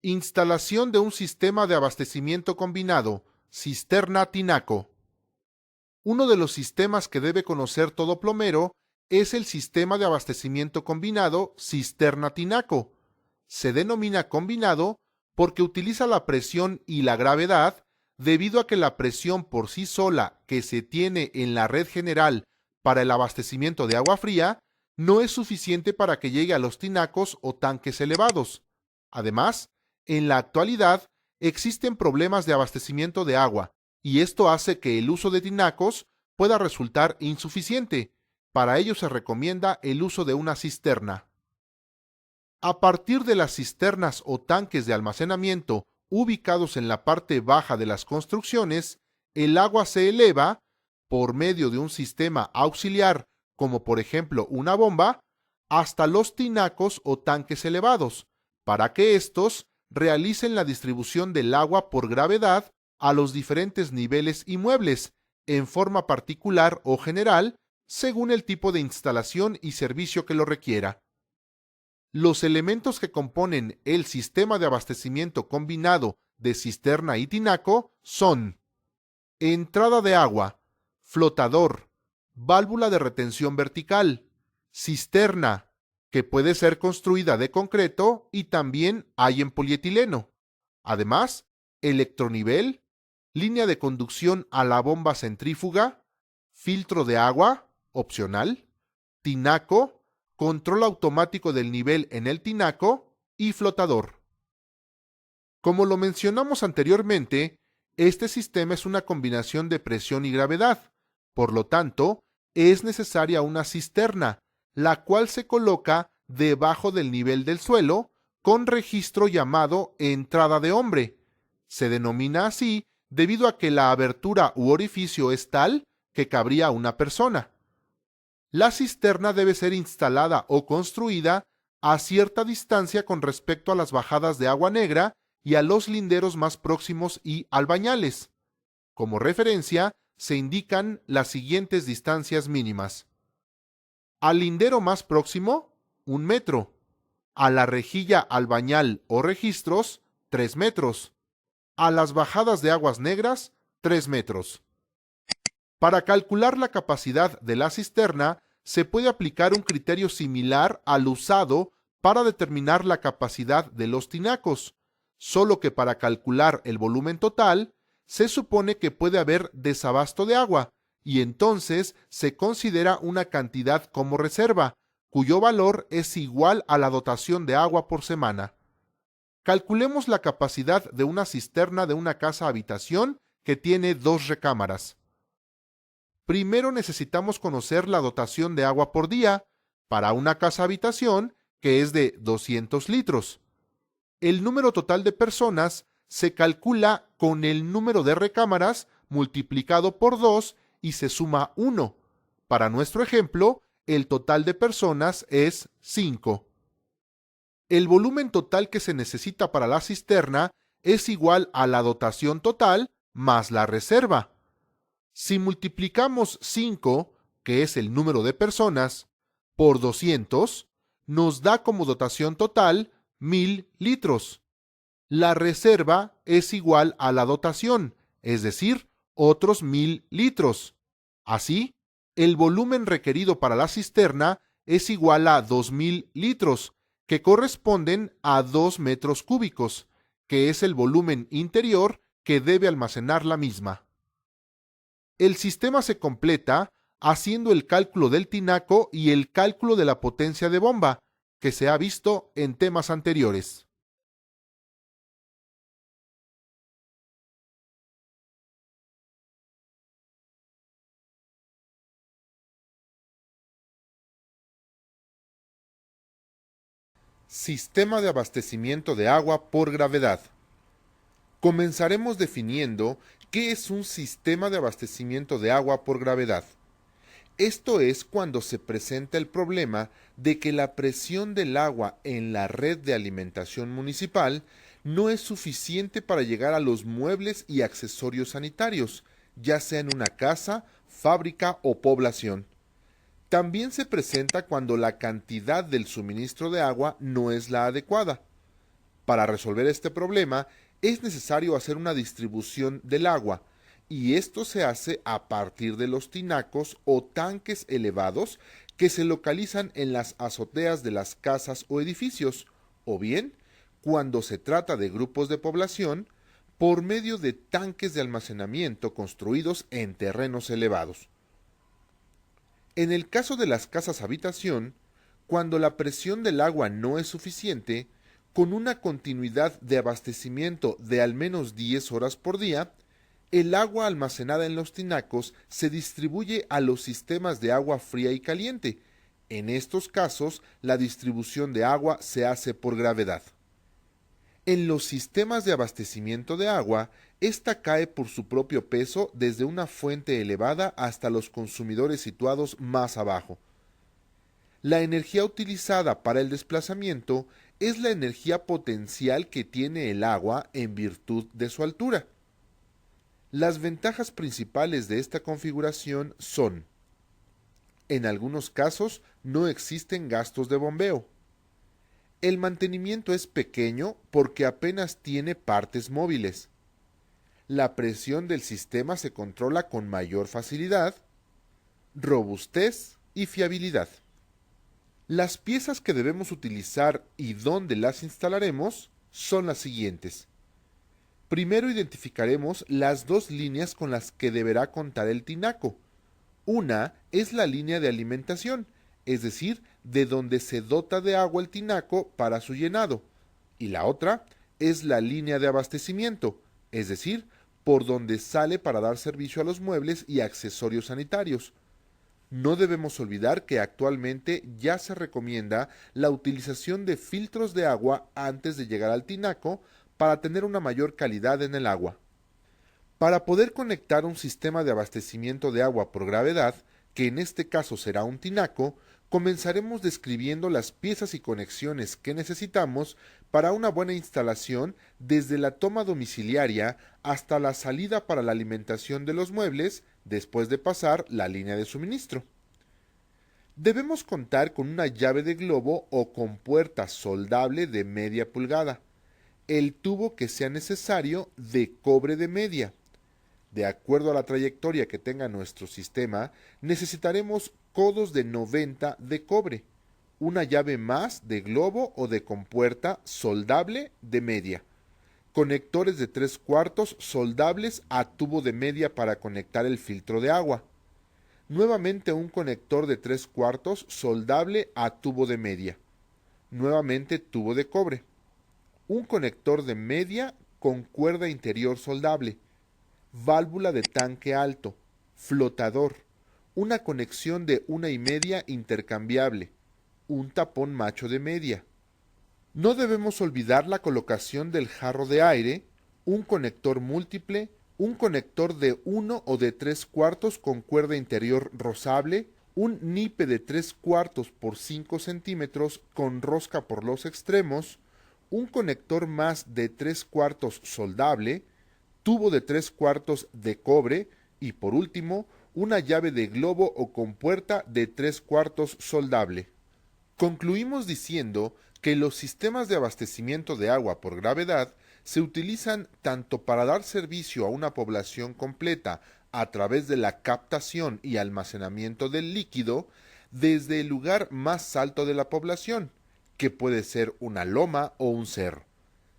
Instalación de un sistema de abastecimiento combinado, cisterna-tinaco. Uno de los sistemas que debe conocer todo plomero es el sistema de abastecimiento combinado cisterna-tinaco. Se denomina combinado porque utiliza la presión y la gravedad debido a que la presión por sí sola que se tiene en la red general para el abastecimiento de agua fría no es suficiente para que llegue a los tinacos o tanques elevados. Además, en la actualidad existen problemas de abastecimiento de agua y esto hace que el uso de tinacos pueda resultar insuficiente. Para ello se recomienda el uso de una cisterna. A partir de las cisternas o tanques de almacenamiento ubicados en la parte baja de las construcciones, el agua se eleva por medio de un sistema auxiliar, como por ejemplo una bomba, hasta los tinacos o tanques elevados, para que estos realicen la distribución del agua por gravedad a los diferentes niveles inmuebles, en forma particular o general, según el tipo de instalación y servicio que lo requiera. Los elementos que componen el sistema de abastecimiento combinado de cisterna y tinaco son entrada de agua, flotador, válvula de retención vertical, cisterna, que puede ser construida de concreto y también hay en polietileno. Además, electronivel, línea de conducción a la bomba centrífuga, filtro de agua, opcional, tinaco, control automático del nivel en el tinaco y flotador. Como lo mencionamos anteriormente, este sistema es una combinación de presión y gravedad, por lo tanto, es necesaria una cisterna, la cual se coloca debajo del nivel del suelo con registro llamado entrada de hombre. Se denomina así debido a que la abertura u orificio es tal que cabría una persona. La cisterna debe ser instalada o construida a cierta distancia con respecto a las bajadas de agua negra y a los linderos más próximos y albañales. Como referencia, se indican las siguientes distancias mínimas. Al lindero más próximo, 1 metro. A la rejilla albañal o registros, 3 metros. A las bajadas de aguas negras, 3 metros. Para calcular la capacidad de la cisterna, se puede aplicar un criterio similar al usado para determinar la capacidad de los tinacos, solo que para calcular el volumen total, se supone que puede haber desabasto de agua, y entonces se considera una cantidad como reserva, cuyo valor es igual a la dotación de agua por semana. Calculemos la capacidad de una cisterna de una casa-habitación que tiene 2 recámaras. Primero necesitamos conocer la dotación de agua por día para una casa-habitación que es de 200 litros. El número total de personas se calcula con el número de recámaras multiplicado por 2 y se suma 1. Para nuestro ejemplo, el total de personas es 5. El volumen total que se necesita para la cisterna es igual a la dotación total más la reserva. Si multiplicamos 5, que es el número de personas, por 200, nos da como dotación total 1000 litros. La reserva es igual a la dotación, es decir, otros 1000 litros. Así, el volumen requerido para la cisterna es igual a 2000 litros, que corresponden a 2 metros cúbicos, que es el volumen interior que debe almacenar la misma. El sistema se completa haciendo el cálculo del tinaco y el cálculo de la potencia de bomba, que se ha visto en temas anteriores. Sistema de abastecimiento de agua por gravedad. Comenzaremos definiendo qué es un sistema de abastecimiento de agua por gravedad. Esto es cuando se presenta el problema de que la presión del agua en la red de alimentación municipal no es suficiente para llegar a los muebles y accesorios sanitarios, ya sea en una casa, fábrica o población. También se presenta cuando la cantidad del suministro de agua no es la adecuada. Para resolver este problema es necesario hacer una distribución del agua, y esto se hace a partir de los tinacos o tanques elevados que se localizan en las azoteas de las casas o edificios, o bien, cuando se trata de grupos de población, por medio de tanques de almacenamiento construidos en terrenos elevados. En el caso de las casas habitación, cuando la presión del agua no es suficiente, con una continuidad de abastecimiento de al menos 10 horas por día, el agua almacenada en los tinacos se distribuye a los sistemas de agua fría y caliente. En estos casos, la distribución de agua se hace por gravedad. En los sistemas de abastecimiento de agua, ésta cae por su propio peso desde una fuente elevada hasta los consumidores situados más abajo. La energía utilizada para el desplazamiento es la energía potencial que tiene el agua en virtud de su altura. Las ventajas principales de esta configuración son: en algunos casos no existen gastos de bombeo. El mantenimiento es pequeño porque apenas tiene partes móviles. La presión del sistema se controla con mayor facilidad, robustez y fiabilidad. Las piezas que debemos utilizar y dónde las instalaremos son las siguientes. Primero identificaremos las dos líneas con las que deberá contar el tinaco. Una es la línea de alimentación, es decir, de donde se dota de agua el tinaco para su llenado, y la otra es la línea de abastecimiento, es decir, por donde sale para dar servicio a los muebles y accesorios sanitarios. No debemos olvidar que actualmente ya se recomienda la utilización de filtros de agua antes de llegar al tinaco para tener una mayor calidad en el agua. Para poder conectar un sistema de abastecimiento de agua por gravedad, que en este caso será un tinaco, comenzaremos describiendo las piezas y conexiones que necesitamos para una buena instalación, desde la toma domiciliaria hasta la salida para la alimentación de los muebles, después de pasar la línea de suministro. Debemos contar con una llave de globo o compuerta soldable de media pulgada, el tubo que sea necesario de cobre de media. De acuerdo a la trayectoria que tenga nuestro sistema, necesitaremos codos de 90 de cobre, una llave más de globo o de compuerta soldable de media, conectores de 3/4 soldables a tubo de media para conectar el filtro de agua, nuevamente un conector de 3/4 soldable a tubo de media, nuevamente tubo de cobre, un conector de media con cuerda interior soldable, válvula de tanque alto, flotador, una conexión de 1,5 intercambiable, un tapón macho de media. No debemos olvidar la colocación del jarro de aire, un conector múltiple, un conector de 1 o de 3/4 con cuerda interior rozable, un nipe de 3/4 por 5 centímetros con rosca por los extremos, un conector más de 3/4 soldable, tubo de 3/4 de cobre y, por último, una llave de globo o compuerta de 3/4 soldable. Concluimos diciendo que los sistemas de abastecimiento de agua por gravedad se utilizan tanto para dar servicio a una población completa a través de la captación y almacenamiento del líquido desde el lugar más alto de la población, que puede ser una loma o un cerro,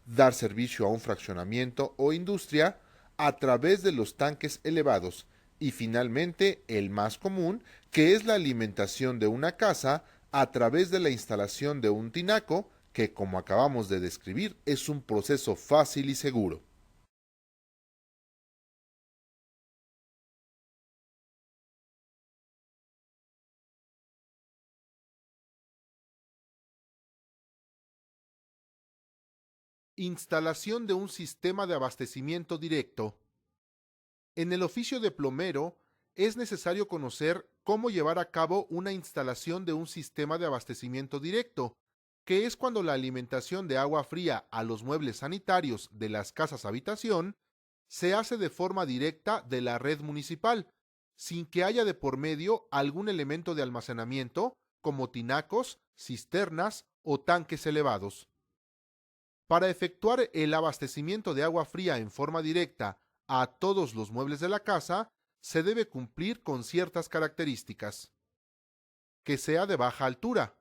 dar servicio a un fraccionamiento o industria a través de los tanques elevados, y finalmente el más común, que es la alimentación de una casa a través de la instalación de un tinaco, que, como acabamos de describir, es un proceso fácil y seguro. Instalación de un sistema de abastecimiento directo. En el oficio de plomero es necesario conocer cómo llevar a cabo una instalación de un sistema de abastecimiento directo, que es cuando la alimentación de agua fría a los muebles sanitarios de las casas habitación se hace de forma directa de la red municipal, sin que haya de por medio algún elemento de almacenamiento como tinacos, cisternas o tanques elevados. Para efectuar el abastecimiento de agua fría en forma directa a todos los muebles de la casa, se debe cumplir con ciertas características. Que sea de baja altura,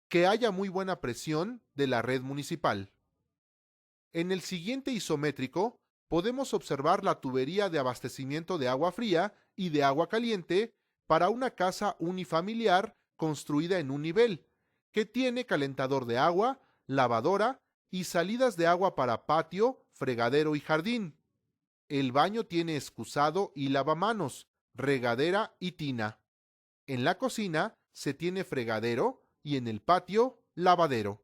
que haya muy buena presión de la red municipal. En el siguiente isométrico podemos observar la tubería de abastecimiento de agua fría y de agua caliente para una casa unifamiliar construida en un nivel, que tiene calentador de agua, lavadora y salidas de agua para patio, fregadero y jardín. El baño tiene excusado y lavamanos, regadera y tina. En la cocina se tiene fregadero y en el patio lavadero.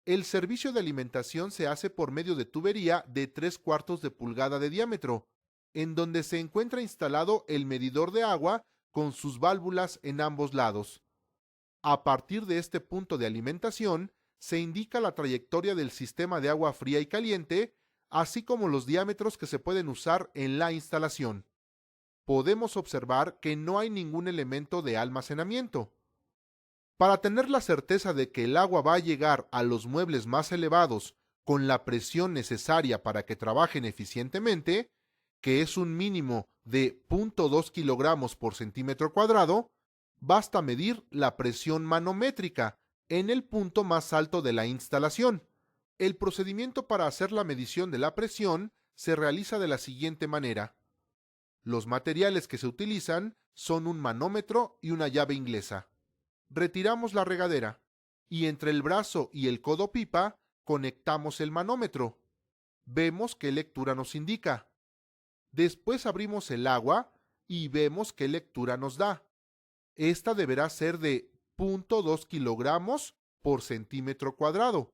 El servicio de alimentación se hace por medio de tubería de 3/4 de pulgada de diámetro, en donde se encuentra instalado el medidor de agua con sus válvulas en ambos lados. A partir de este punto de alimentación, se indica la trayectoria del sistema de agua fría y caliente, así como los diámetros que se pueden usar en la instalación. Podemos observar que no hay ningún elemento de almacenamiento. Para tener la certeza de que el agua va a llegar a los muebles más elevados con la presión necesaria para que trabajen eficientemente, que es un mínimo de 0,2 kilogramos por centímetro cuadrado, basta medir la presión manométrica en el punto más alto de la instalación. El procedimiento para hacer la medición de la presión se realiza de la siguiente manera. Los materiales que se utilizan son un manómetro y una llave inglesa. Retiramos la regadera y entre el brazo y el codo pipa conectamos el manómetro. Vemos qué lectura nos indica. Después abrimos el agua y vemos qué lectura nos da. Esta deberá ser de 0,2 kilogramos por centímetro cuadrado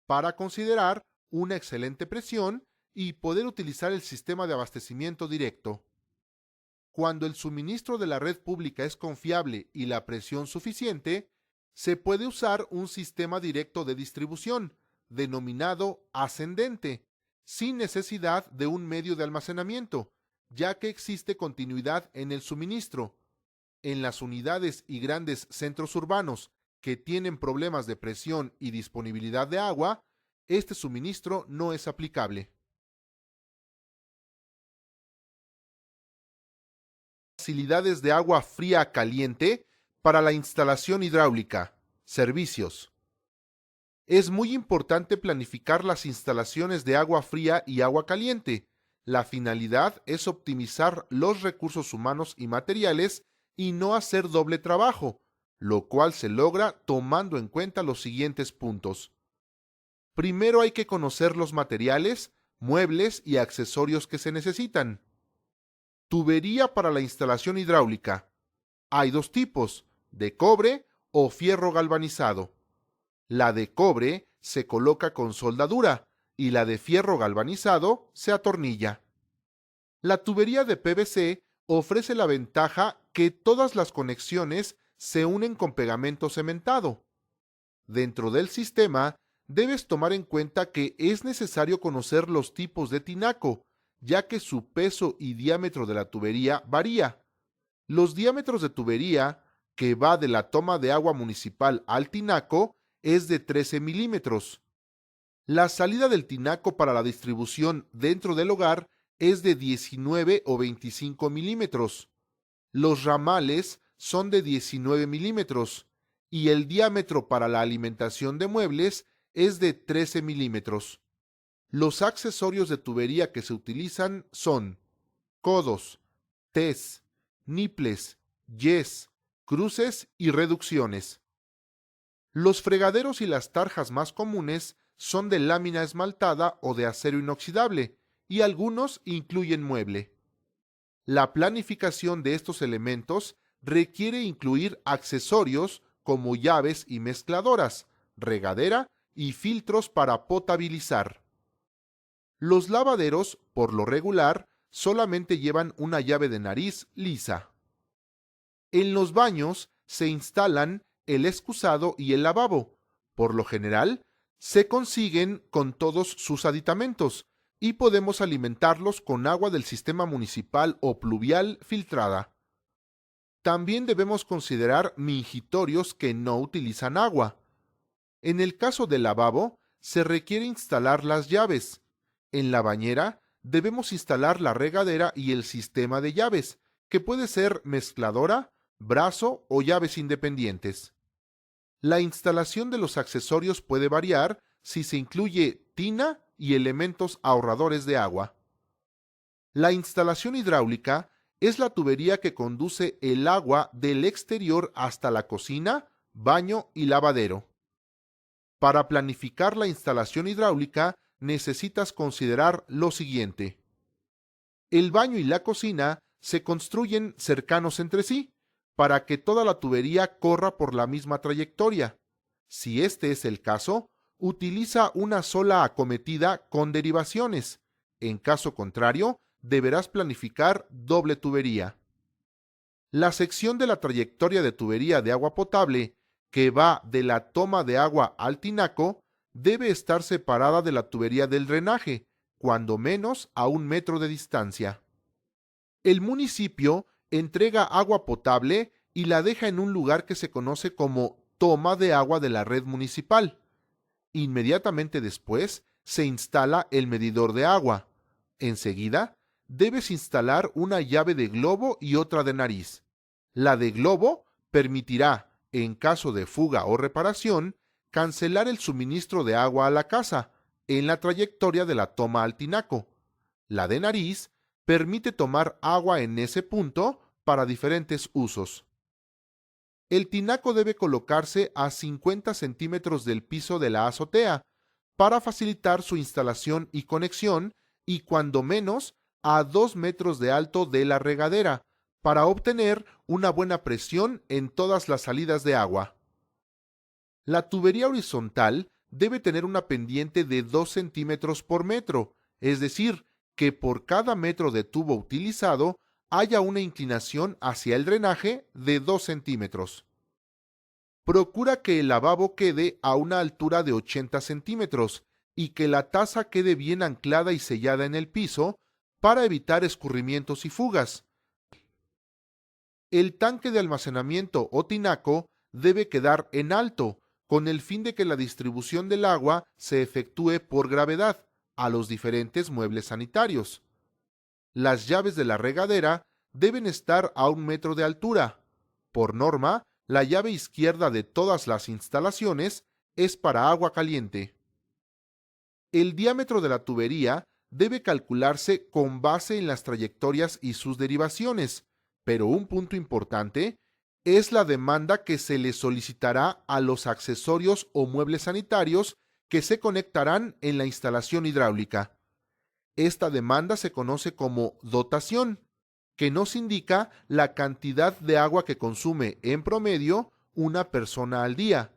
para considerar una excelente presión y poder utilizar el sistema de abastecimiento directo. Cuando el suministro de la red pública es confiable y la presión suficiente, se puede usar un sistema directo de distribución, denominado ascendente, sin necesidad de un medio de almacenamiento, ya que existe continuidad en el suministro. En las unidades y grandes centros urbanos que tienen problemas de presión y disponibilidad de agua, este suministro no es aplicable. Facilidades de agua fría caliente para la instalación hidráulica. Servicios. Es muy importante planificar las instalaciones de agua fría y agua caliente. La finalidad es optimizar los recursos humanos y materiales y no hacer doble trabajo, lo cual se logra tomando en cuenta los siguientes puntos. Primero hay que conocer los materiales, muebles y accesorios que se necesitan. Tubería para la instalación hidráulica. Hay dos tipos, de cobre o fierro galvanizado. La de cobre se coloca con soldadura y la de fierro galvanizado se atornilla. La tubería de PVC ofrece la ventaja que todas las conexiones se unen con pegamento cementado. Dentro del sistema, debes tomar en cuenta que es necesario conocer los tipos de tinaco, ya que su peso y diámetro de la tubería varía. Los diámetros de tubería, que va de la toma de agua municipal al tinaco, es de 13 milímetros. La salida del tinaco para la distribución dentro del hogar es de 19 o 25 milímetros. Los ramales son de 19 milímetros y el diámetro para la alimentación de muebles es de 13 milímetros. Los accesorios de tubería que se utilizan son codos, tes, niples, yes, cruces y reducciones. Los fregaderos y las tarjas más comunes son de lámina esmaltada o de acero inoxidable y algunos incluyen mueble. La planificación de estos elementos requiere incluir accesorios como llaves y mezcladoras, regadera y filtros para potabilizar. Los lavaderos, por lo regular, solamente llevan una llave de nariz lisa. En los baños se instalan el excusado y el lavabo. Por lo general, se consiguen con todos sus aditamentos y podemos alimentarlos con agua del sistema municipal o pluvial filtrada. También debemos considerar mingitorios que no utilizan agua. En el caso del lavabo, se requiere instalar las llaves. En la bañera debemos instalar la regadera y el sistema de llaves, que puede ser mezcladora, brazo o llaves independientes. La instalación de los accesorios puede variar si se incluye tina y elementos ahorradores de agua. La instalación hidráulica es la tubería que conduce el agua del exterior hasta la cocina, baño y lavadero. Para planificar la instalación hidráulica necesitas considerar lo siguiente. El baño y la cocina se construyen cercanos entre sí, para que toda la tubería corra por la misma trayectoria. Si este es el caso, utiliza una sola acometida con derivaciones. En caso contrario, deberás planificar doble tubería. La sección de la trayectoria de tubería de agua potable, que va de la toma de agua al tinaco, debe estar separada de la tubería del drenaje, cuando menos a 1 metro de distancia. El municipio entrega agua potable y la deja en un lugar que se conoce como toma de agua de la red municipal. Inmediatamente después se instala el medidor de agua. Enseguida, debes instalar una llave de globo y otra de nariz. La de globo permitirá, en caso de fuga o reparación, cancelar el suministro de agua a la casa en la trayectoria de la toma al tinaco. La de nariz permite tomar agua en ese punto para diferentes usos. El tinaco debe colocarse a 50 centímetros del piso de la azotea para facilitar su instalación y conexión, y cuando menos a 2 metros de alto de la regadera para obtener una buena presión en todas las salidas de agua. La tubería horizontal debe tener una pendiente de 2 centímetros por metro, es decir, que por cada metro de tubo utilizado haya una inclinación hacia el drenaje de 2 centímetros. Procura que el lavabo quede a una altura de 80 centímetros y que la taza quede bien anclada y sellada en el piso para evitar escurrimientos y fugas. El tanque de almacenamiento o tinaco debe quedar en alto, con el fin de que la distribución del agua se efectúe por gravedad a los diferentes muebles sanitarios. Las llaves de la regadera deben estar a 1 metro de altura. Por norma, la llave izquierda de todas las instalaciones es para agua caliente. El diámetro de la tubería debe calcularse con base en las trayectorias y sus derivaciones, pero un punto importante es la demanda que se le solicitará a los accesorios o muebles sanitarios que se conectarán en la instalación hidráulica. Esta demanda se conoce como dotación, que nos indica la cantidad de agua que consume en promedio una persona al día.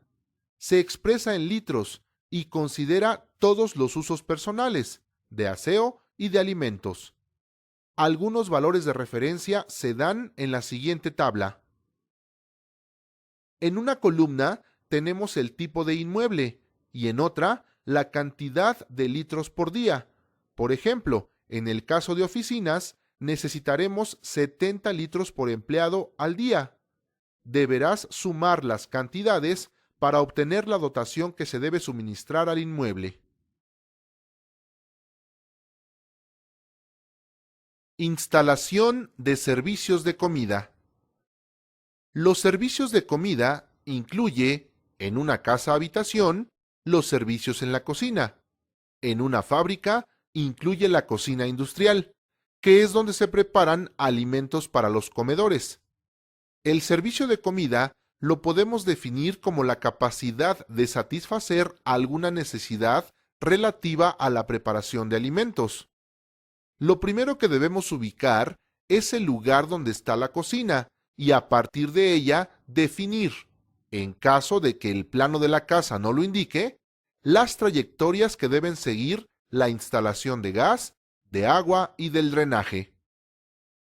Se expresa en litros y considera todos los usos personales, de aseo y de alimentos. Algunos valores de referencia se dan en la siguiente tabla. En una columna tenemos el tipo de inmueble y en otra la cantidad de litros por día. Por ejemplo, en el caso de oficinas, necesitaremos 70 litros por empleado al día. Deberás sumar las cantidades para obtener la dotación que se debe suministrar al inmueble. Instalación de servicios de comida. Los servicios de comida incluye, en una casa-habitación, los servicios en la cocina. En una fábrica, incluye la cocina industrial, que es donde se preparan alimentos para los comedores. El servicio de comida lo podemos definir como la capacidad de satisfacer alguna necesidad relativa a la preparación de alimentos. Lo primero que debemos ubicar es el lugar donde está la cocina y a partir de ella definir, en caso de que el plano de la casa no lo indique, las trayectorias que deben seguir la instalación de gas, de agua y del drenaje.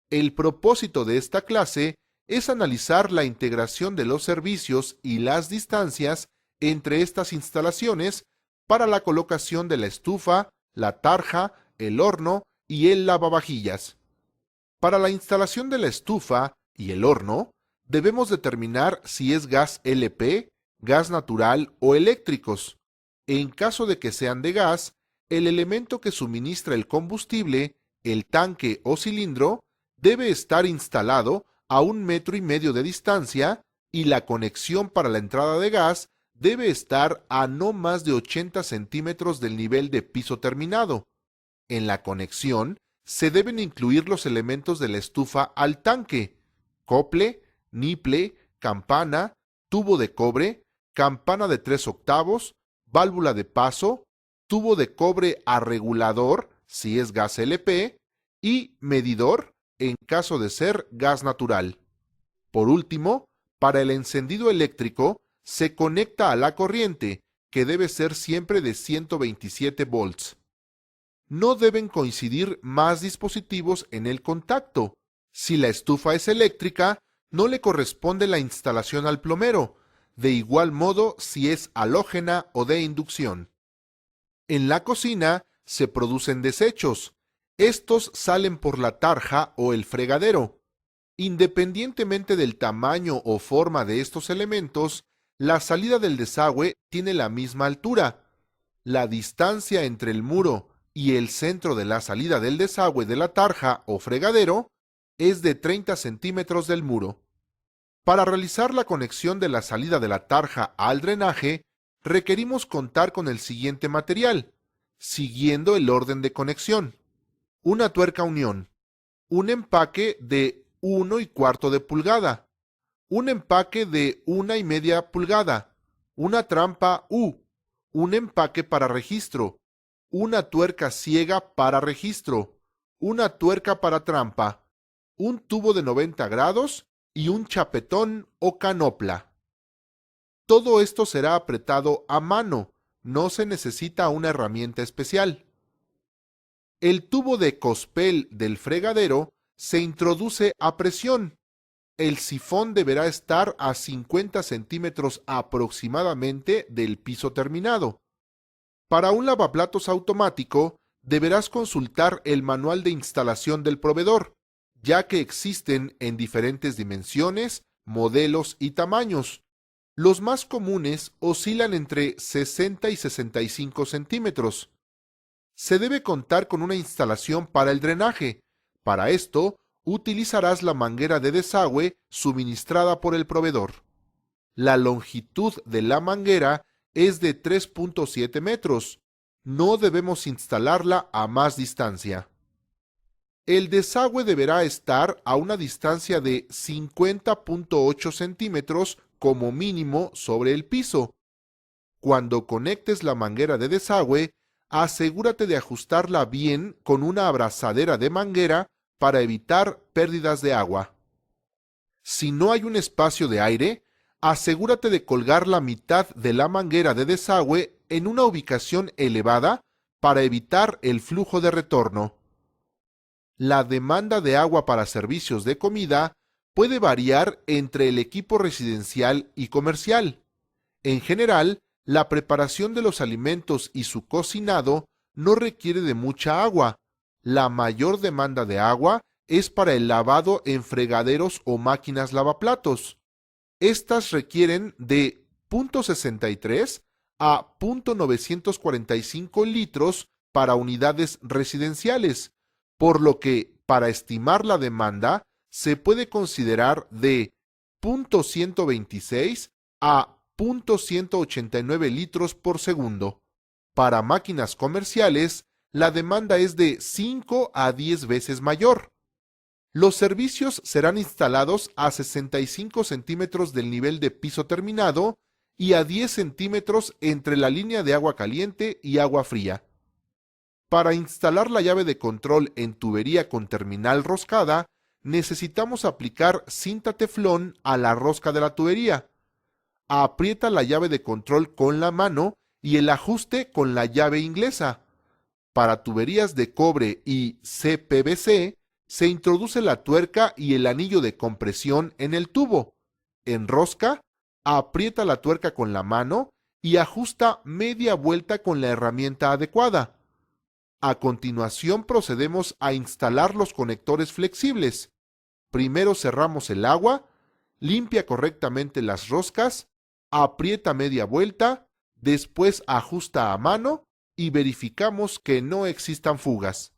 El propósito de esta clase es analizar la integración de los servicios y las distancias entre estas instalaciones para la colocación de la estufa, la tarja, el horno y el lavavajillas. Para la instalación de la estufa y el horno, debemos determinar si es gas LP, gas natural o eléctricos. En caso de que sean de gas, el elemento que suministra el combustible, el tanque o cilindro, debe estar instalado a 1,5 metros de distancia y la conexión para la entrada de gas debe estar a no más de 80 centímetros del nivel de piso terminado. En la conexión se deben incluir los elementos de la estufa al tanque: cople, niple, campana, tubo de cobre, campana de 3/8, válvula de paso, tubo de cobre a regulador si es gas LP y medidor en caso de ser gas natural. Por último, para el encendido eléctrico se conecta a la corriente, que debe ser siempre de 127 volts. No deben coincidir más dispositivos en el contacto. Si la estufa es eléctrica, no le corresponde la instalación al plomero, de igual modo si es halógena o de inducción. En la cocina se producen desechos. Estos salen por la tarja o el fregadero. Independientemente del tamaño o forma de estos elementos, la salida del desagüe tiene la misma altura. La distancia entre el muro y el centro de la salida del desagüe de la tarja o fregadero es de 30 centímetros del muro. Para realizar la conexión de la salida de la tarja al drenaje, requerimos contar con el siguiente material, siguiendo el orden de conexión: una tuerca unión, un empaque de 1/4 de pulgada, un empaque de 1,5 pulgada, una trampa U, un empaque para registro, una tuerca ciega para registro, una tuerca para trampa, un tubo de 90 grados y un chapetón o canopla. Todo esto será apretado a mano, no se necesita una herramienta especial. El tubo de cospel del fregadero se introduce a presión. El sifón deberá estar a 50 centímetros aproximadamente del piso terminado. Para un lavaplatos automático, deberás consultar el manual de instalación del proveedor, ya que existen en diferentes dimensiones, modelos y tamaños. Los más comunes oscilan entre 60 y 65 centímetros. Se debe contar con una instalación para el drenaje. Para esto, utilizarás la manguera de desagüe suministrada por el proveedor. La longitud de la manguera es de 3,7 metros. No debemos instalarla a más distancia. El desagüe deberá estar a una distancia de 50,8 centímetros como mínimo sobre el piso. Cuando conectes la manguera de desagüe, asegúrate de ajustarla bien con una abrazadera de manguera para evitar pérdidas de agua. Si no hay un espacio de aire, asegúrate de colgar la mitad de la manguera de desagüe en una ubicación elevada para evitar el flujo de retorno. La demanda de agua para servicios de comida puede variar entre el equipo residencial y comercial. En general, la preparación de los alimentos y su cocinado no requiere de mucha agua. La mayor demanda de agua es para el lavado en fregaderos o máquinas lavaplatos. Estas requieren de 0,63 a 0,945 litros para unidades residenciales, por lo que, para estimar la demanda, se puede considerar de 0,126 a 0,189 litros por segundo. Para máquinas comerciales, la demanda es de 5 a 10 veces mayor. Los servicios serán instalados a 65 centímetros del nivel de piso terminado y a 10 centímetros entre la línea de agua caliente y agua fría. Para instalar la llave de control en tubería con terminal roscada, necesitamos aplicar cinta teflón a la rosca de la tubería. Aprieta la llave de control con la mano y el ajuste con la llave inglesa. Para tuberías de cobre y CPVC, se introduce la tuerca y el anillo de compresión en el tubo. En rosca, aprieta la tuerca con la mano y ajusta media vuelta con la herramienta adecuada. A continuación procedemos a instalar los conectores flexibles. Primero cerramos el agua, limpia correctamente las roscas, aprieta media vuelta, después ajusta a mano y verificamos que no existan fugas.